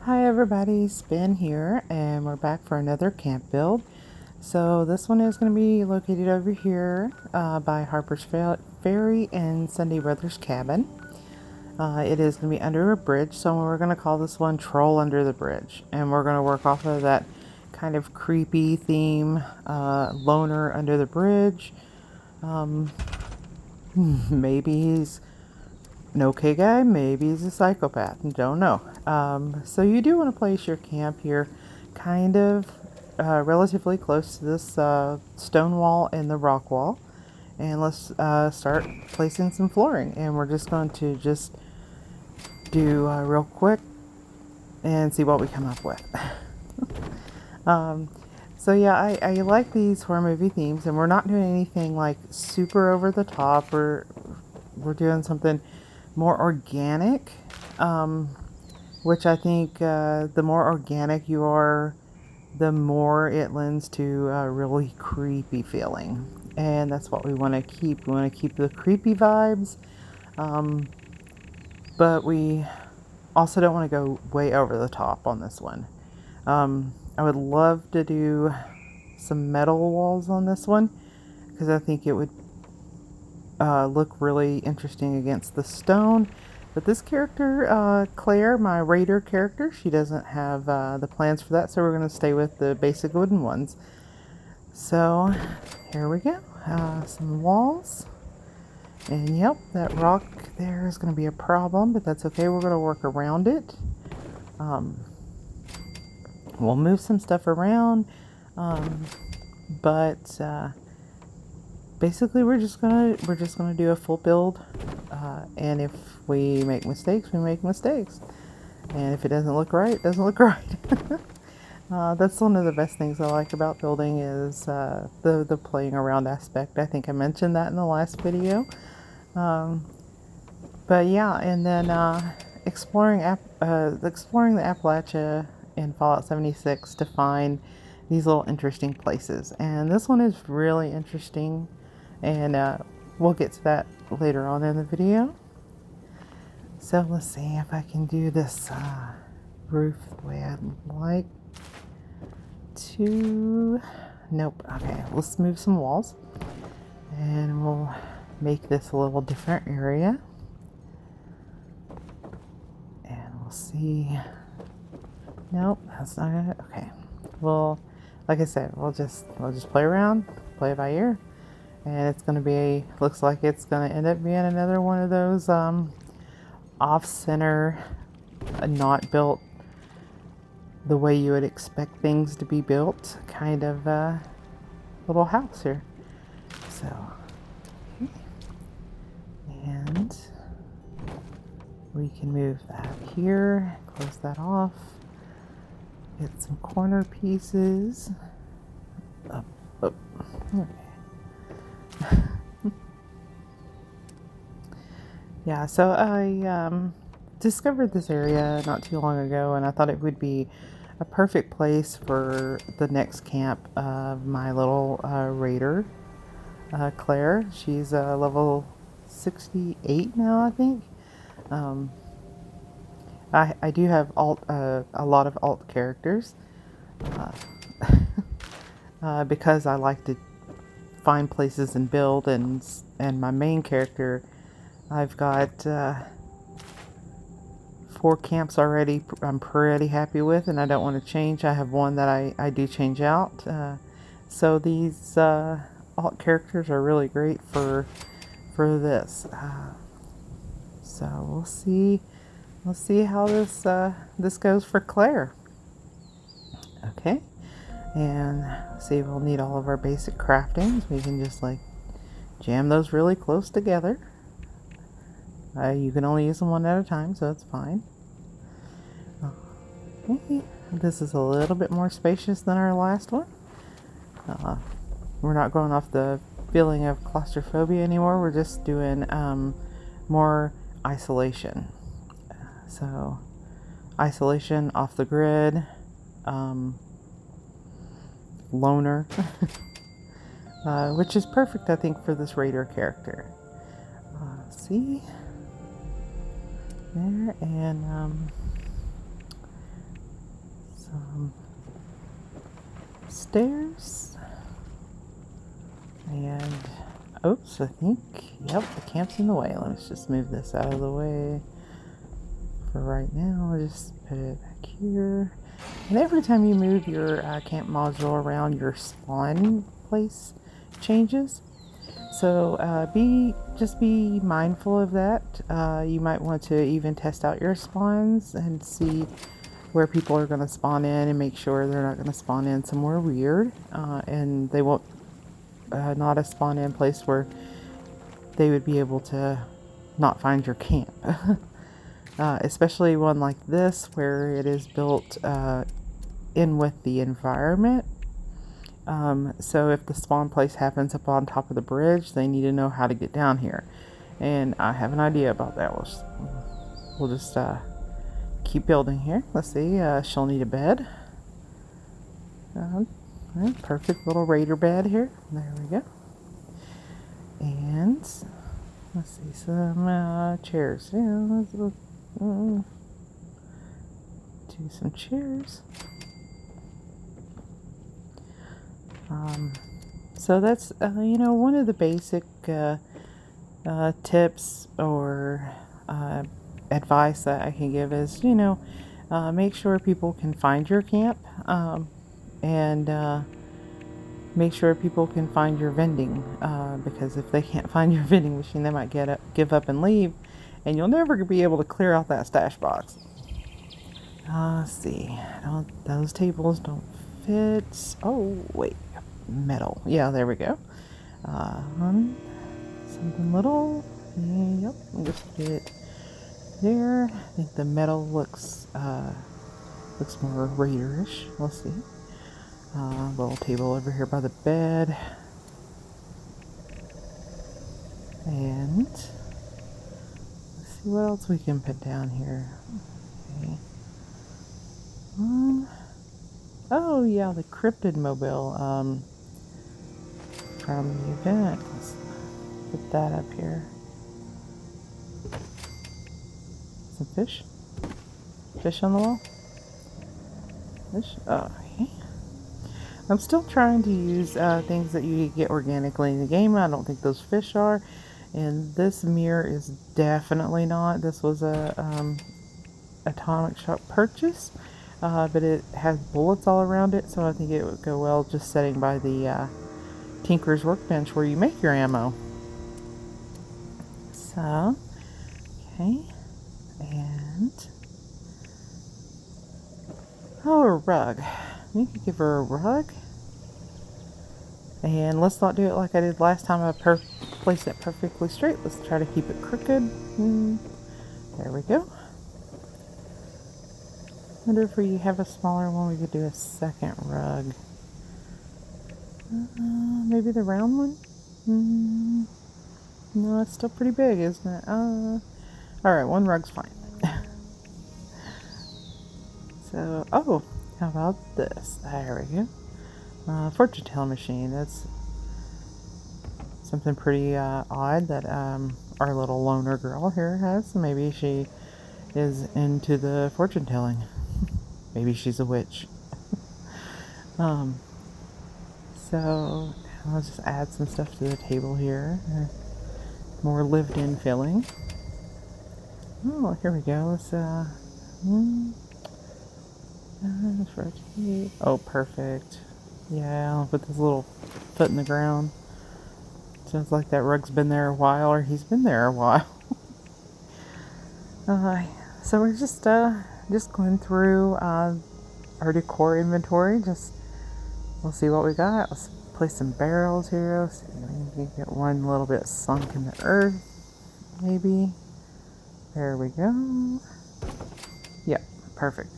Hi everybody, Spin here, and we're back for another camp build. So this one is going to be located over here by Harper's Ferry and Sunday Brothers Cabin. It is going to be under a bridge, so we're going to call this one Troll Under the Bridge. And we're going to work off of that kind of creepy theme, loner under the bridge. Maybe he's an okay guy, maybe he's a psychopath, don't know. So you do want to place your camp here kind of relatively close to this stone wall and the rock wall. And let's start placing some flooring. And we're just going to do real quick and see what we come up with. So yeah, I like these horror movie themes, and we're not doing anything like super over the top. We're doing something more organic, which I think the more organic you are, the more it lends to a really creepy feeling. And that's what we want to keep. We want to keep the creepy vibes, but we also don't want to go way over the top on this one. I would love to do some metal walls on this one, because I think it would look really interesting against the stone. But this character, Claire, my raider character, she doesn't have the plans for that, so we're going to stay with the basic wooden ones. So here we go, some walls. And yep, that rock there is going to be a problem, but that's okay. We're going to work around it. We'll move some stuff around, but basically we're just gonna do a full build, and if we make mistakes, we make mistakes, and if it doesn't look right, it doesn't look right. That's one of the best things I like about building is the playing around aspect. I think I mentioned that in the last video. But yeah, and then exploring the Appalachia in Fallout 76 to find these little interesting places. And this one is really interesting, and we'll get to that later on in the video. So let's see if I can do this roof the way I'd like to. Nope. Okay, let's move some walls, and we'll make this a little different area. And we'll see. Nope, that's not it. Okay. Well, like I said, we'll just play around, play it by ear, and it's gonna be, looks like it's gonna end up being another one of those off-center, not built the way you would expect things to be built kind of little house here. So, and we can move that here, close that off. Get some corner pieces. Up. Okay. Yeah, so I discovered this area not too long ago, and I thought it would be a perfect place for the next camp of my little raider, Claire. She's level 68 now, I think. I do have a lot of alt characters because I like to find places and build, and my main character, I've got 4 camps already I'm pretty happy with, and I don't want to change. I have one that I do change out. So these alt characters are really great for this. So we'll see. Let's see how this goes for Claire. Okay, and see, we'll need all of our basic craftings. We can just like jam those really close together. You can only use them one at a time, so it's fine. Okay. This is a little bit more spacious than our last one. We're not going off the feeling of claustrophobia anymore. We're just doing more isolation. So, isolation, off the grid, loner, which is perfect, I think, for this raider character. See? There, and some stairs. And, oops, I think, yep, the camp's in the way. Let's just move this out of the way for right now. I'll just put it back here. And every time you move your camp module around, your spawn place changes. So just be mindful of that. You might want to even test out your spawns and see where people are going to spawn in and make sure they're not going to spawn in somewhere weird. And they won't, not a spawn in place where they would be able to not find your camp. Especially one like this where it is built in with the environment. So if the spawn place happens up on top of the bridge, they need to know how to get down here. And I have an idea about that. We'll just keep building here. Let's see, she'll need a bed. Right, perfect little raider bed here. There we go. And let's see, some chairs. Yeah, let's do some chairs. So that's, one of the basic tips or advice that I can give is, make sure people can find your camp, and make sure people can find your vending, because if they can't find your vending machine, they might give up and leave, and you'll never be able to clear out that stash box. Let's see, those tables don't fit. Oh, wait. Metal. Yeah, there we go. Something little. Yep, I'll just put it there. I think the metal looks more raiderish. We'll see. Little table over here by the bed. And let's see what else we can put down here. Okay. Oh yeah, the cryptid mobile from the event. Let's put that up here. Some fish? Fish on the wall? Fish? Oh, okay. I'm still trying to use things that you get organically in the game. I don't think those fish are. And this mirror is definitely not. This was a Atomic Shop purchase. But it has bullets all around it, so I think it would go well just sitting by the Tinker's Workbench where you make your ammo. So, okay, and a rug. You could give her a rug, and let's not do it like I did last time. I placed it perfectly straight. Let's try to keep it crooked. There we go. I wonder if we have a smaller one, we could do a second rug. Maybe the round one? No, it's still pretty big, isn't it? Alright, one rug's fine. So, oh, how about this? There we go. Fortune telling machine. That's something pretty odd that our little loner girl here has. Maybe she is into the fortune telling. Maybe she's a witch. So I'll just add some stuff to the table here. More lived-in feeling. Oh, here we go. Let's oh, perfect. Yeah, I'll put this little foot in the ground. Sounds like that rug's been there a while, or he's been there a while. So we're just going through our decor inventory. We'll see what we got. Let's place some barrels here. Let's see, we can get one a little bit sunk in the earth, maybe. There we go. Yep, perfect.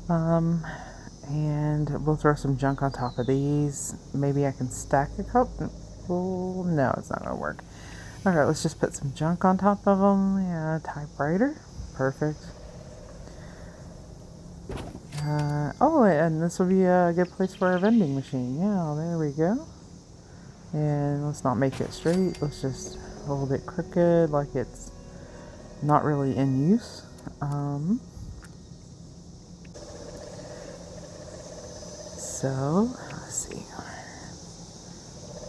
And we'll throw some junk on top of these. Maybe I can stack a couple. Oh, no, it's not gonna work. Alright, let's just put some junk on top of them. Yeah, typewriter. Perfect. Oh, and this will be a good place for our vending machine. Yeah, there we go. And let's not make it straight. Let's just a little bit crooked, like it's not really in use. So, let's see.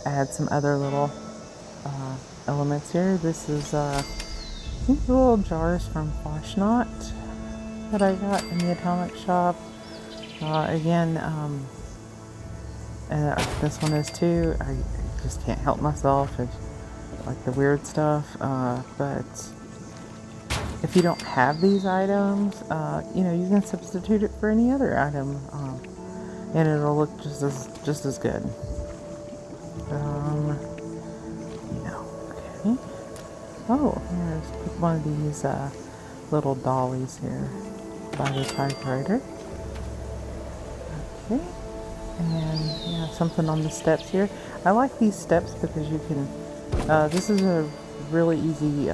Add some other little elements here. This is these little jars from Knot that I got in the Atomic Shop. Again, and this one is too. I just can't help myself. I like the weird stuff. But if you don't have these items, you know, you can substitute it for any other item, and it'll look just as good. You know, okay. Oh, here's one of these little dollies here by the typewriter. Okay, and yeah, something on the steps here. I like these steps because you can. This is a really easy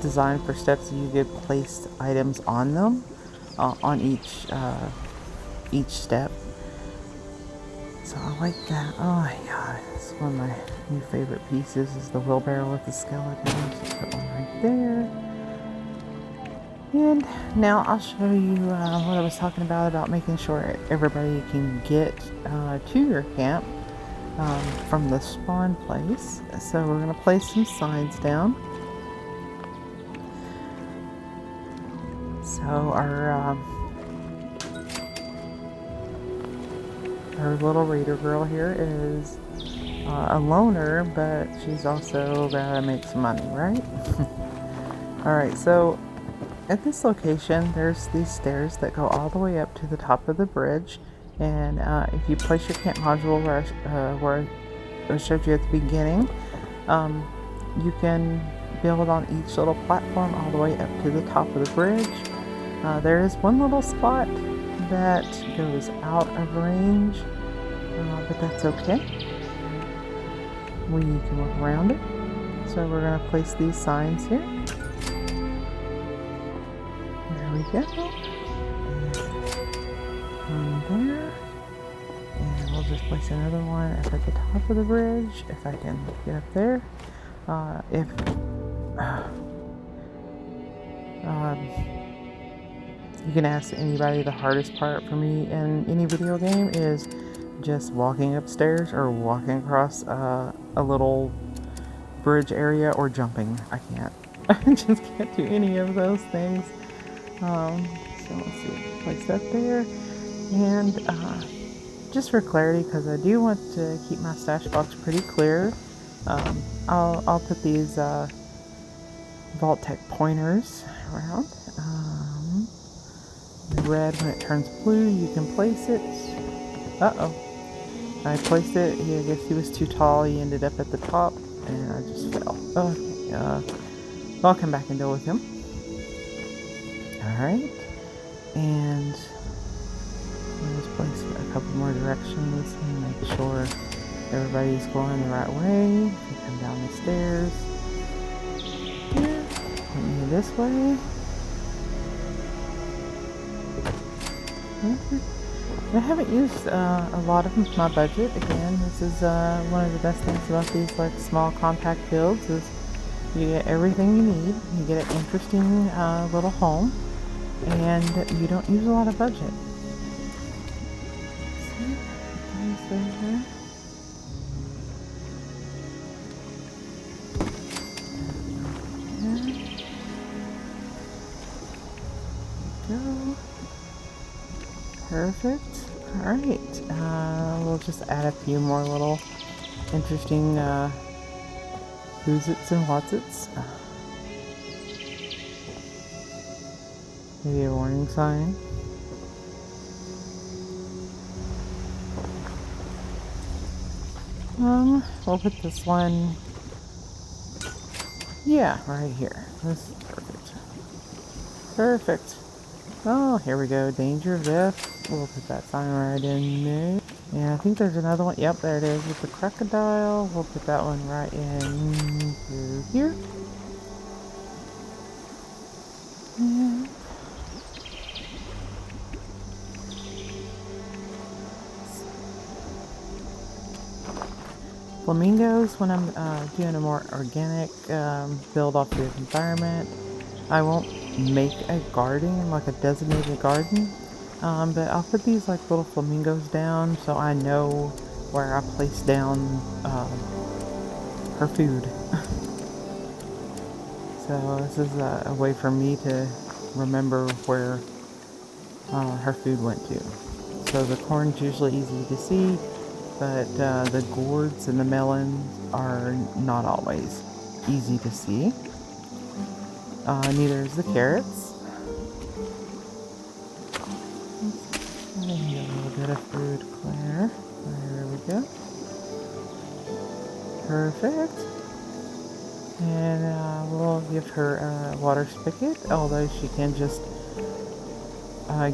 design for steps. You could place items on them, on each step. So I like that. Oh my god, it's one of my new favorite pieces is the wheelbarrow with the skeleton. Just put one right there. And now I'll show you what I was talking about making sure everybody can get to your camp from the spawn place. So we're going to place some signs down. So our little reader girl here is a loner, but she's also gotta make some money, right? Alright, so at this location there's these stairs that go all the way up to the top of the bridge, and if you place your camp module where I showed you at the beginning, you can build on each little platform all the way up to the top of the bridge. There is one little spot that goes out of range, but that's okay. We can work around it. So we're going to place these signs here. There we go. And one there. And we'll just place another one up at the top of the bridge, if I can get up there. You can ask anybody, the hardest part for me in any video game is just walking upstairs or walking across a little bridge area or jumping. I can't. I just can't do any of those things. So let's see, place that there. And just for clarity, because I do want to keep my stash box pretty clear, I'll put these Vault-Tec pointers around. Red, when it turns blue, you can place it. Uh-oh. I placed it. I guess he was too tall. He ended up at the top, and I just fell. Okay. I'll come back and deal with him. Alright. And I'll just place a couple more directions and make sure everybody's going the right way. If you come down the stairs. Here. Point me this way. I haven't used a lot of my budget. Again, this is one of the best things about these like small compact builds is you get everything you need. You get an interesting little home, and you don't use a lot of budget. Go. Perfect. Alright, we'll just add a few more little interesting who's-its and what's-its. Maybe a warning sign. We'll put this one, yeah, right here. This is perfect. Perfect. Oh, here we go. Danger of death. We'll put that sign right in there. And I think there's another one. Yep, there it is with the crocodile. We'll put that one right in through here. And flamingos, when I'm doing a more organic build off the environment, I won't make a garden, like a designated garden. But I'll put these like little flamingos down so I know where I place down her food. So this is a way for me to remember where her food went to. So the corn's usually easy to see, but the gourds and the melons are not always easy to see. Neither is the carrots. I need a little bit of food, Claire. There we go. Perfect. And we'll give her a water spigot, although she can just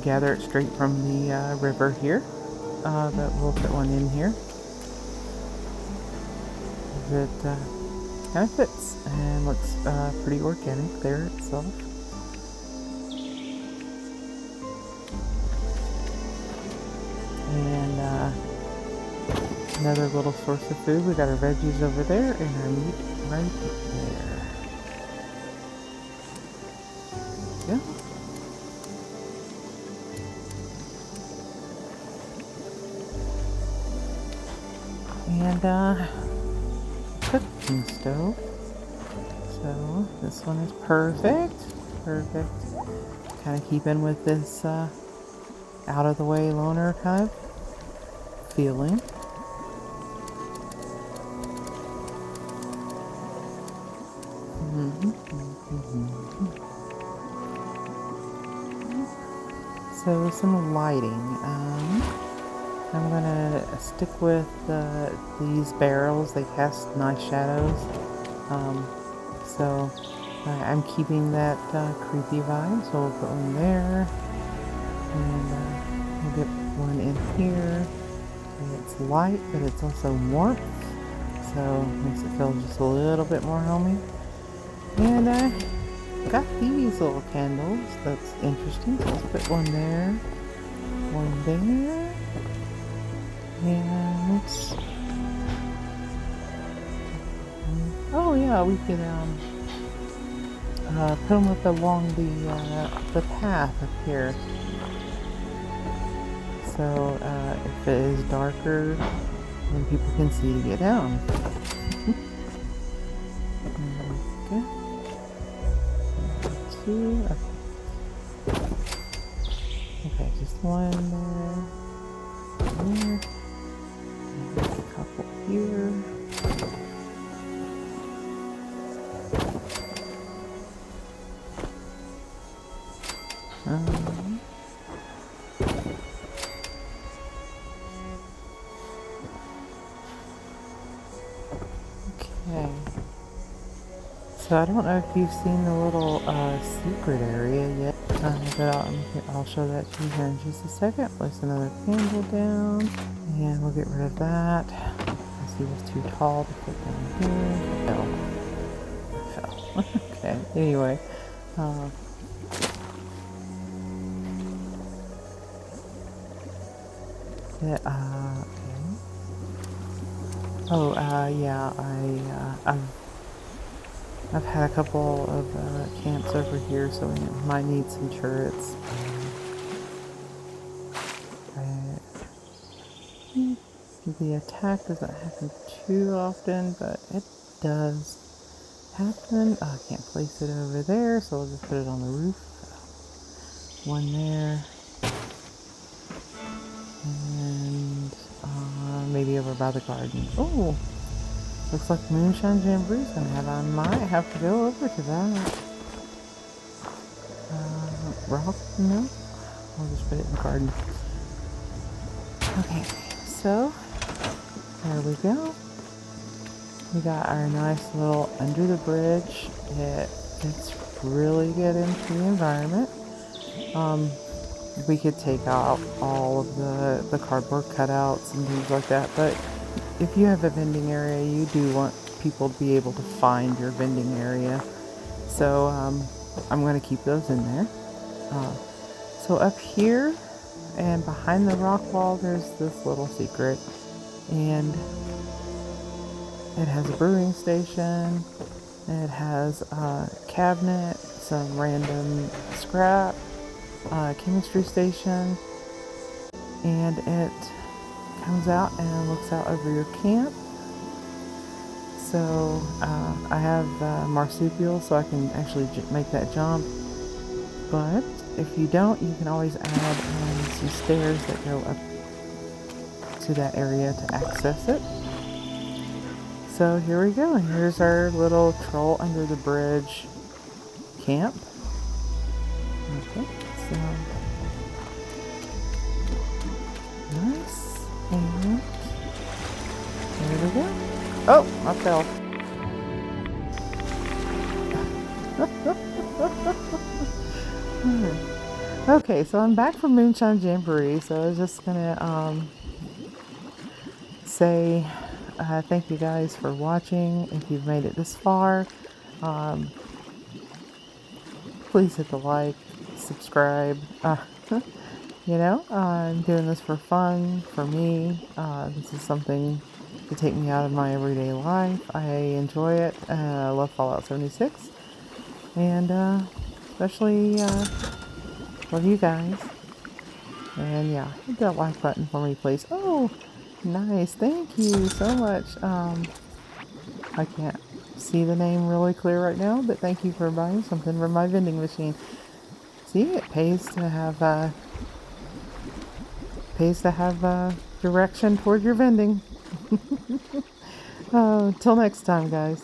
gather it straight from the river here. But we'll put one in here. It kind of fits and looks pretty organic there itself. And another little source of food. We got our veggies over there and our meat right there. Yeah. And cooking stove. So this one is perfect. Perfect. Kind of keeping with this out of the way loner kind of feeling. So some lighting. I'm gonna stick with these barrels. They cast nice shadows. So I'm keeping that creepy vibe. So we'll put one there, and we'll get one in here. And it's light, but it's also warmth, so it makes it feel just a little bit more homey. And I got these little candles. That's interesting. So let's put one there, one there, and oh yeah, we could put them up along the path up here. So if it is darker, then people can see to get down. Okay. Two. Okay, just one there. There. And a couple here. Okay. So I don't know if you've seen the little secret area yet, but I'll show that to you here in just a second. Place another candle down, and we'll get rid of that. I see it was too tall to put down here. It fell. Okay. Anyway. Yeah, okay. Oh, yeah, I've had a couple of camps over here, so we might need some turrets. The attack doesn't happen too often, but it does happen. I can't place it over there, so I'll just put it on the roof. One there. And maybe over by the garden. Oh, looks like Moonshine Jamboree's gonna have. I might have to go over to that. Rock? No? I'll just put it in the garden. Okay, so there we go. We got our nice little under the bridge. It fits really good into the environment. We could take out all of the cardboard cutouts and things like that, but if you have a vending area, you do want people to be able to find your vending area. So I'm going to keep those in there. So up here and behind the rock wall, there's this little secret, and it has a brewing station. It has a cabinet, some random scrap, chemistry station, and it comes out and looks out over your camp. So I have marsupial, so I can actually make that jump. But if you don't, you can always add some stairs that go up to that area to access it. So here we go, and here's our little troll under the bridge camp. Okay, so nice, and there we go. Oh, I fell. Okay, so I'm back from Moonshine Jamboree, so I was just gonna say thank you guys for watching. If you've made it this far, please hit the like, subscribe. You know, I'm doing this for fun, for me. This is something to take me out of my everyday life. I enjoy it. I love Fallout 76. And especially love you guys. And yeah, hit that like button for me, please. Oh, nice. Thank you so much. I can't see the name really clear right now, but thank you for buying something from my vending machine. See, it pays to have direction toward your vending. Till next time, guys.